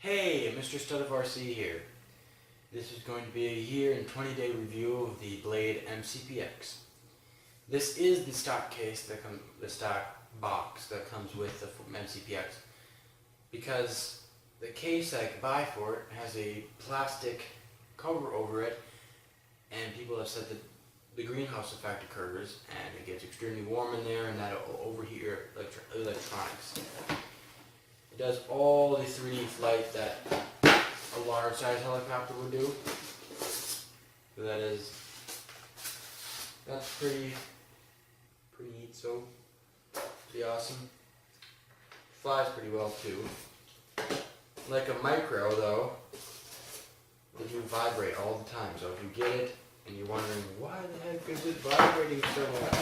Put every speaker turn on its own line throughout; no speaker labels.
Hey, MrStudofRC here. This is going to be a year and 20-day review of the Blade mCPx. This is the stock case the stock box that comes with the mCPx, because the case I could buy for it has a plastic cover over it, and people have said that the greenhouse effect occurs and it gets extremely warm in there and that'll overheat your electronics. It does all the 3D flight that a large size helicopter would do. So that's pretty neat, so pretty awesome. Flies pretty well too. Like a micro though, they do vibrate all the time, so if you get it and you're wondering why the heck is it vibrating so much,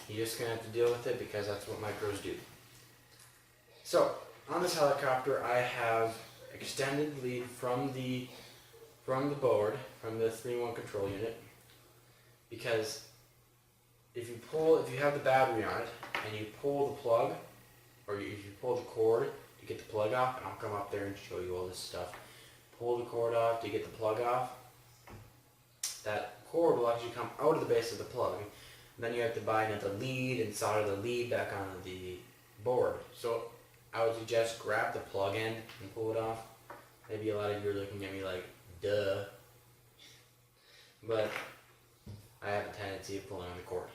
you're just going to have to deal with it because that's what micros do. So, on this helicopter I have extended lead from the board, from the 3-in-1 control unit, because if you have the battery on it and you pull the plug, or if you pull the cord to get the plug off, and I'll come up there and show you all this stuff, pull the cord off to get the plug off, that cord will actually come out of the base of the plug, and then you have to buy another lead and solder the lead back onto the board. So I would suggest grab the plug end and pull it off. Maybe a lot of you are looking at me like, duh. But I have a tendency of pulling on the cord.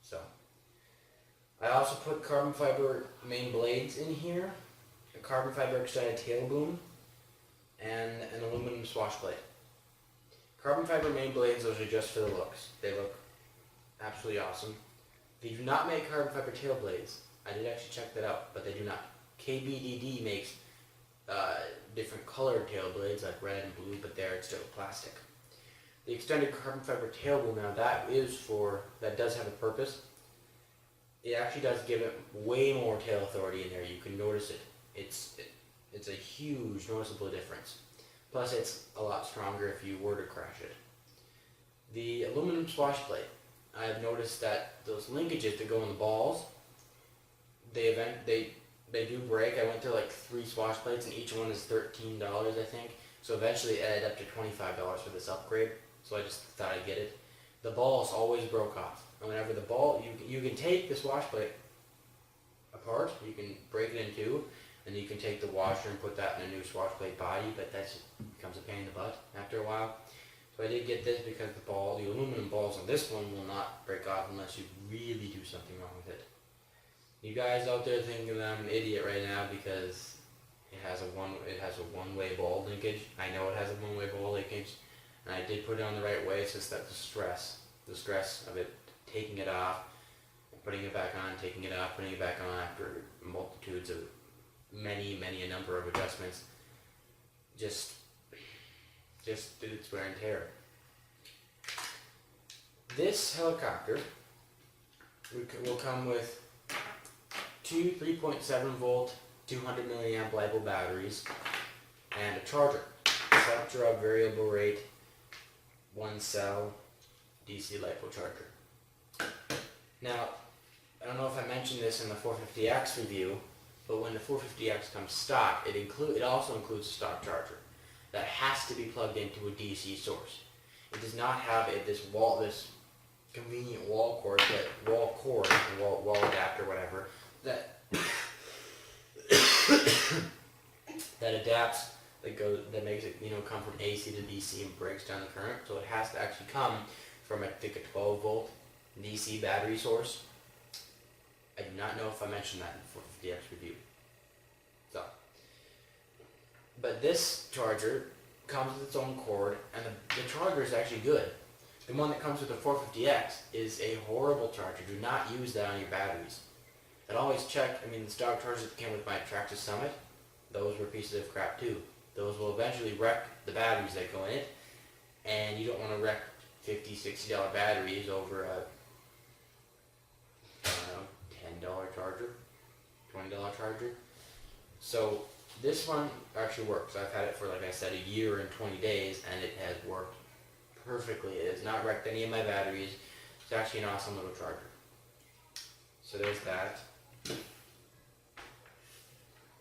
So I also put carbon fiber main blades in here, a carbon fiber extended tail boom, and an aluminum swash plate. Carbon fiber main blades, those are just for the looks. They look absolutely awesome. They do not make carbon fiber tail blades. I did actually check that out, but they do not. KBDD makes different colored tail blades, like red and blue, but there it's still plastic. The extended carbon fiber tail boom, now that does have a purpose. It actually does give it way more tail authority in there. You can notice it. It's a huge noticeable difference. Plus it's a lot stronger if you were to crash it. The aluminum swash plate, I have noticed that those linkages that go in the balls, they do break. I went through like 3 swash plates and each one is $13, I think. So eventually it added up to $25 for this upgrade. So I just thought I'd get it. The balls always broke off. And whenever the ball, you can take the swash plate apart, you can break it in two, and you can take the washer and put that in a new swash plate body, but that becomes a pain in the butt after a while. So I did get this because the aluminum balls on this one will not break off unless you really do something wrong with it. You guys out there thinking that I'm an idiot right now because it has a one-way ball linkage. I know it has a one-way ball linkage, and I did put it on the right way. It's just that the stress of it taking it off, putting it back on, taking it off, putting it back on after multitudes of many a number of adjustments, just did its wear and tear. This helicopter will come with 2 3.7 volt 200 milliamp LiPo batteries and a charger, Selectra variable rate 1 cell DC LiPo charger. Now, I don't know if I mentioned this in the 450X review, but when the 450X comes stock, it also includes a stock charger that has to be plugged into a DC source. It does not have this convenient wall adapter, whatever, that adapts, that makes it come from AC to DC and breaks down the current. So it has to actually come from, I think, a 12 volt DC battery source. I do not know if I mentioned that in the 450X review. So, but this charger comes with its own cord, and the charger is actually good. The one that comes with the 450X is a horrible charger. Do not use that on your batteries. And always check, the stock chargers that came with my Traxxas Summit, those were pieces of crap too. Those will eventually wreck the batteries that go in it, and you don't want to wreck $50, $60 batteries over a $10 charger, $20 charger. So this one actually works. I've had it for, like I said, a year and 20 days, and it has worked perfectly. It has not wrecked any of my batteries. It's actually an awesome little charger. So there's that.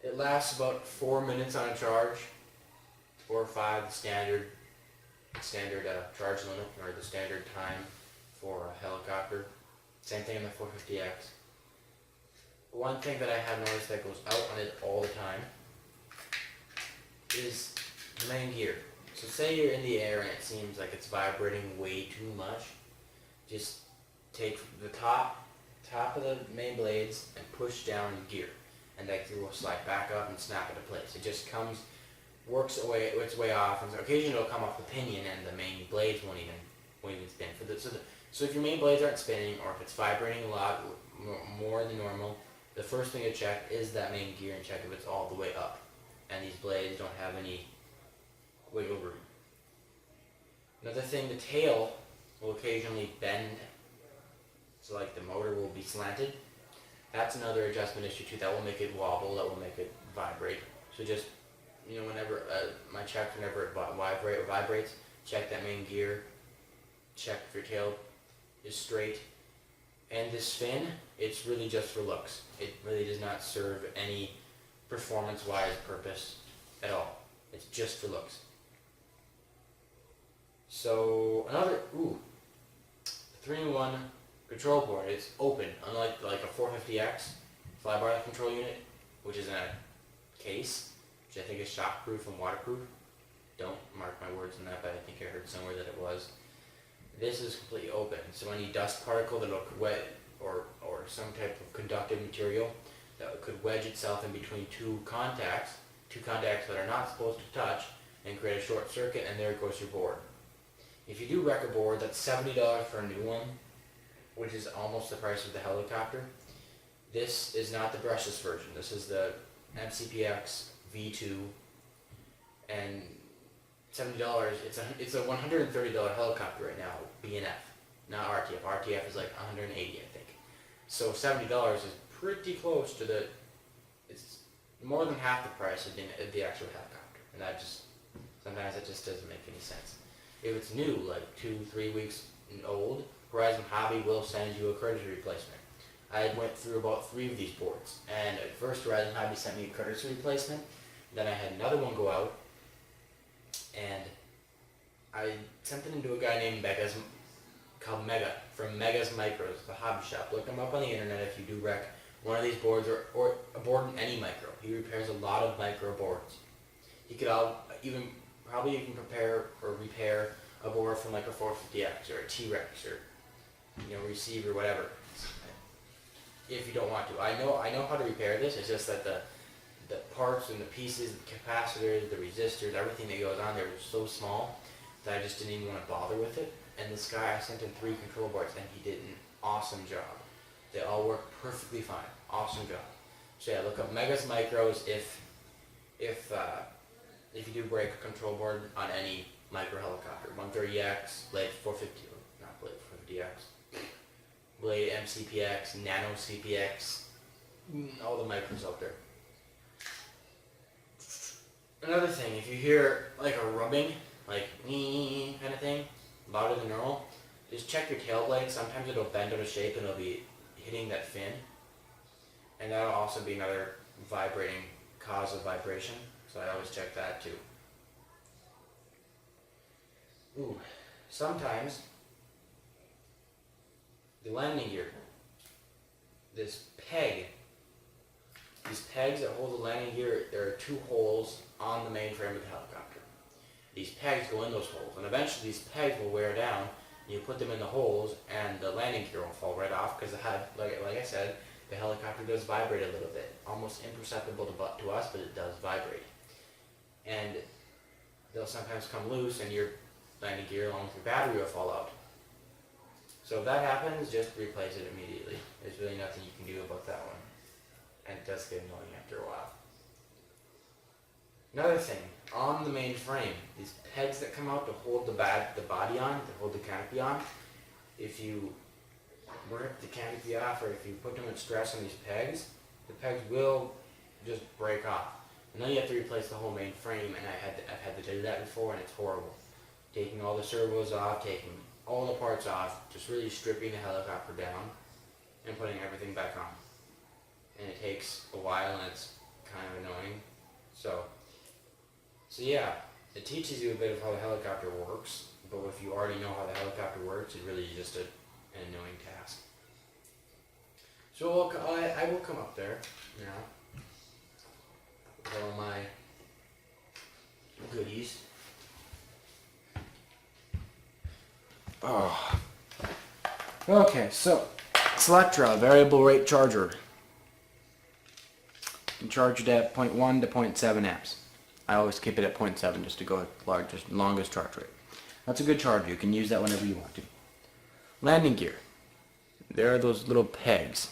It lasts about 4 minutes on a charge, 4 or 5, the standard charge limit, or the standard time for a helicopter. Same thing in the 450X. One thing that I have noticed that goes out on it all the time is the main gear. So say you're in the air and it seems like it's vibrating way too much. Just take the top of the main blades and push down in gear, and that gear will slide back up and snap into place. It just works its way off, and occasionally it'll come off the pinion and the main blades won't even spin. So if your main blades aren't spinning, or if it's vibrating a lot more than normal, the first thing to check is that main gear and check if it's all the way up and these blades don't have any wiggle room. Another thing, the tail will occasionally bend, so like the motor will be slanted. That's another adjustment issue too. That will make it wobble, that will make it vibrate. So just, whenever my checks, whenever it vibrates, check that main gear, check if your tail is straight. And this fin, it's really just for looks. It really does not serve any performance-wise purpose at all. It's just for looks. So another, the 3-in-1 control board, it's open, unlike a 450X flybar control unit, which is in a case, which I think is shockproof and waterproof. Don't mark my words on that, but I think I heard somewhere that it was. This is completely open, so any dust particle that will wet or some type of conductive material that could wedge itself in between two contacts that are not supposed to touch, and create a short circuit, and there goes your board. If you do wreck a board, that's $70 for a new one, which is almost the price of the helicopter. This is not the brushless version. This is the mCPx V2, and $70. It's a $130 helicopter right now, BNF, not RTF. RTF is like $180, I think. So $70 is pretty close to it's more than half the price of the actual helicopter, and sometimes it just doesn't make any sense. If it's new, like 2-3 weeks old, Horizon Hobby will send you a courtesy replacement. I went through about 3 of these boards, and at first Horizon Hobby sent me a courtesy replacement. Then I had another one go out, and I sent it into a guy named called Mega, from Mega's Micros, the hobby shop. Look him up on the internet if you do wreck one of these boards, or a board in any micro. He repairs a lot of micro boards. He could probably even repair a board from like a 450X or a T-Rex or receiver, whatever. If you don't want to, I know how to repair this. It's just that the parts and the pieces, the capacitors, the resistors, everything that goes on there is so small that I just didn't even want to bother with it. And this guy, I sent him 3 control boards, and he did an awesome job. They all work perfectly fine. Awesome job. So yeah, look up Mega's Micros if you do break a control board on any micro helicopter. 130X, Blade 450, not Blade 450X, Blade mCPx, Nano CPX, all the micros out there. Another thing, if you hear like a rubbing, like kind of thing, louder than normal, just check your tail blade. Sometimes it'll bend out of shape and it'll be hitting that fin, and that'll also be another cause of vibration. So I always check that too. Sometimes the landing gear, these pegs that hold the landing gear, there are 2 holes on the main frame of the helicopter. These pegs go in those holes, and eventually these pegs will wear down. You put them in the holes, and the landing gear will fall right off because, like I said, the helicopter does vibrate a little bit, almost imperceptible to us, but it does vibrate. And they'll sometimes come loose, and your landing gear along with your battery will fall out. So if that happens, just replace it immediately. There's really nothing you can do about that one, and it does get annoying after a while. Another thing, on the main frame, these pegs that come out to hold the body on, to hold the canopy on, if you rip the canopy off, or if you put too much stress on these pegs, the pegs will just break off. And then you have to replace the whole main frame, and I've had to do that before, and it's horrible. Taking all the servos off, taking all the parts off, just really stripping the helicopter down, and putting everything back on. And it takes a while, and it's kind of annoying. So yeah, it teaches you a bit of how the helicopter works, but if you already know how the helicopter works, it really is just an annoying task. So I will come up there, you know, with all my goodies. Oh. Okay, so Selectra, variable rate charger. You can charge it at 0.1 to 0.7 amps. I always keep it at 0.7 just to go with longest charge rate. That's a good charger. You can use that whenever you want to. Landing gear. There are those little pegs.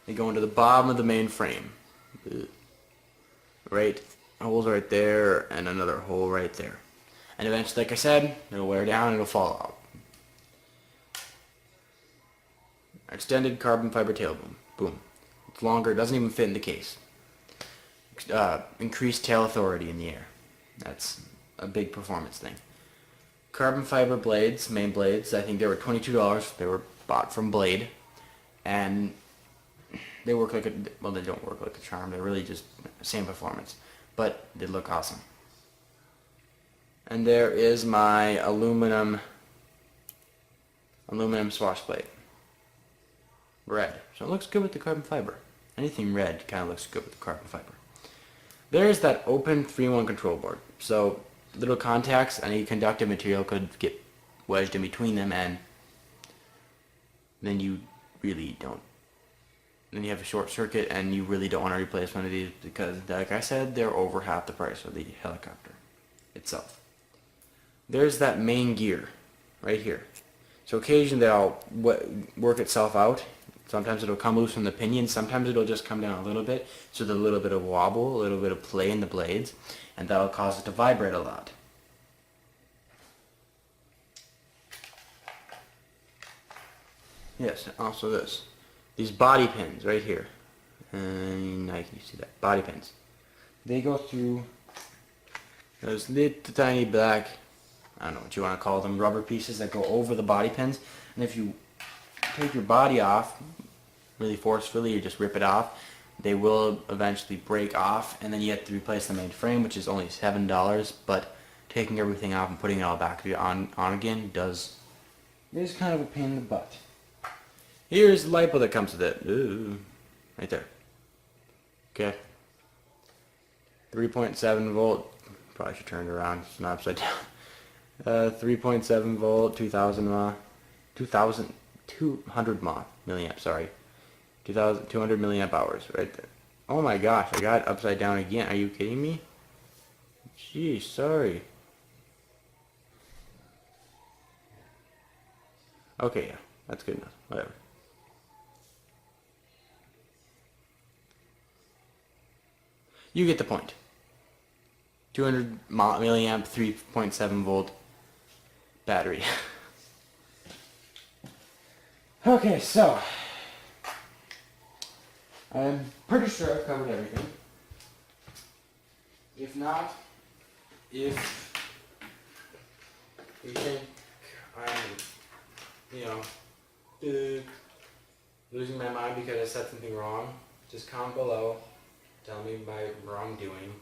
They go into the bottom of the main frame. Right, holes right there, and another hole right there. And eventually, like I said, it'll wear down and it'll fall out. Extended carbon fiber tail boom. Boom. It's longer, it doesn't even fit in the case. Increased tail authority in the air. That's a big performance thing. Carbon fiber blades, main blades, I think they were $22. They were bought from Blade. And they work like a, well, they don't work like a charm. They're really just same performance. But they look awesome. And there is my aluminum swash plate. Red. So it looks good with the carbon fiber. Anything red kind of looks good with the carbon fiber. There's that open 3-in-1 control board. So little contacts, any conductive material could get wedged in between them, and then you really don't. Then you have a short circuit, and you really don't want to replace one of these because, like I said, they're over half the price of the helicopter itself. There's that main gear right here. So occasionally they'll work itself out. Sometimes it'll come loose from the pinion. Sometimes it'll just come down a little bit. So there's a little bit of wobble, a little bit of play in the blades, and that'll cause it to vibrate a lot. Yes, also this. These body pins right here. And now you can see that. Body pins. They go through those little tiny black, I don't know what you want to call them, rubber pieces that go over the body pins. And if you take your body off really forcefully or just rip it off, they will eventually break off, and then you have to replace the main frame, which is only $7, but taking everything off and putting it all back on again is kind of a pain in the butt. Here's the LiPo that comes with it. Ooh, right there. Okay. 3.7 volt. Probably should turn it around. It's not upside down. 3.7 volt, 2,000 mAh. 2,200 mAh. Milliamp, sorry. 2,200 milliamp hours right there. Oh my gosh, I got it upside down again. Are you kidding me? Geez, sorry. Okay, yeah. That's good enough. Whatever. You get the point. 200 milliamp, 3.7 volt battery. Okay, so I'm pretty sure I've covered everything. If not, if you think I'm, losing my mind because I said something wrong, just comment below, tell me my wrongdoing,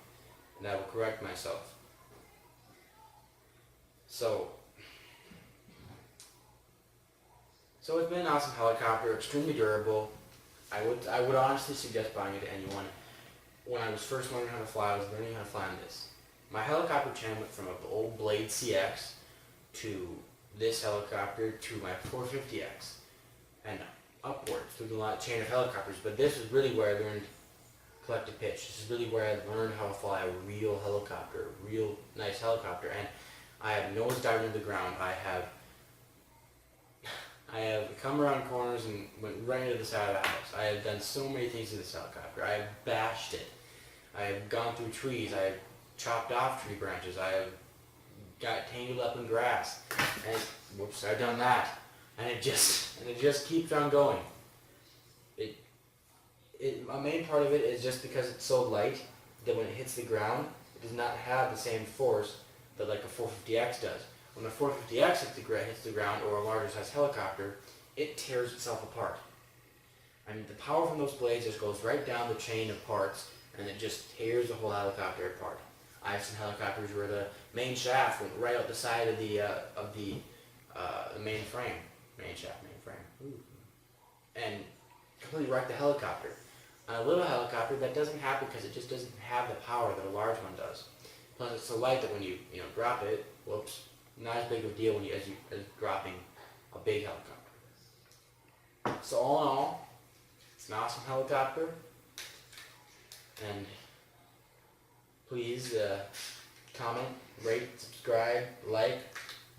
and I will correct myself. So it's been an awesome helicopter, extremely durable. I would honestly suggest buying it to anyone. When I was first learning how to fly, I was learning how to fly on this. My helicopter chain went from an old Blade CX to this helicopter to my 450X and upwards through the chain of helicopters. But this is really where I learned collective pitch. This is really where I learned how to fly a real helicopter, a real nice helicopter. And I have nose dived into the ground. I have come around corners and went right into the side of the house. I have done so many things to this helicopter. I have bashed it. I have gone through trees. I have chopped off tree branches. I have got tangled up in grass. And whoops, I've done that. And it just keeps on going. A main part of it is just because it's so light that when it hits the ground, it does not have the same force that like a 450X does. When a 450X hits the ground, or a larger size helicopter, it tears itself apart. I mean, the power from those blades just goes right down the chain of parts, and it just tears the whole helicopter apart. I've seen helicopters where the main shaft went right out the side of the main frame, Ooh. And completely wrecked the helicopter. On a little helicopter, that doesn't happen because it just doesn't have the power that a large one does. Plus, it's so light that when you drop it, whoops, not as big of a deal as dropping a big helicopter. So all in all, it's an awesome helicopter, and please comment, rate, subscribe, like,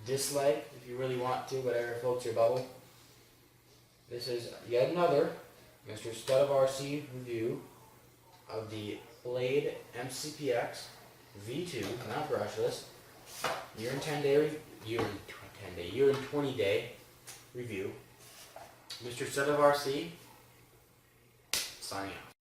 dislike if you really want to, whatever floats your bubble. This is yet another MrStudofRC review of the Blade mCPx V2, not brushless, year and 20 day review. MrStudofRC, signing out.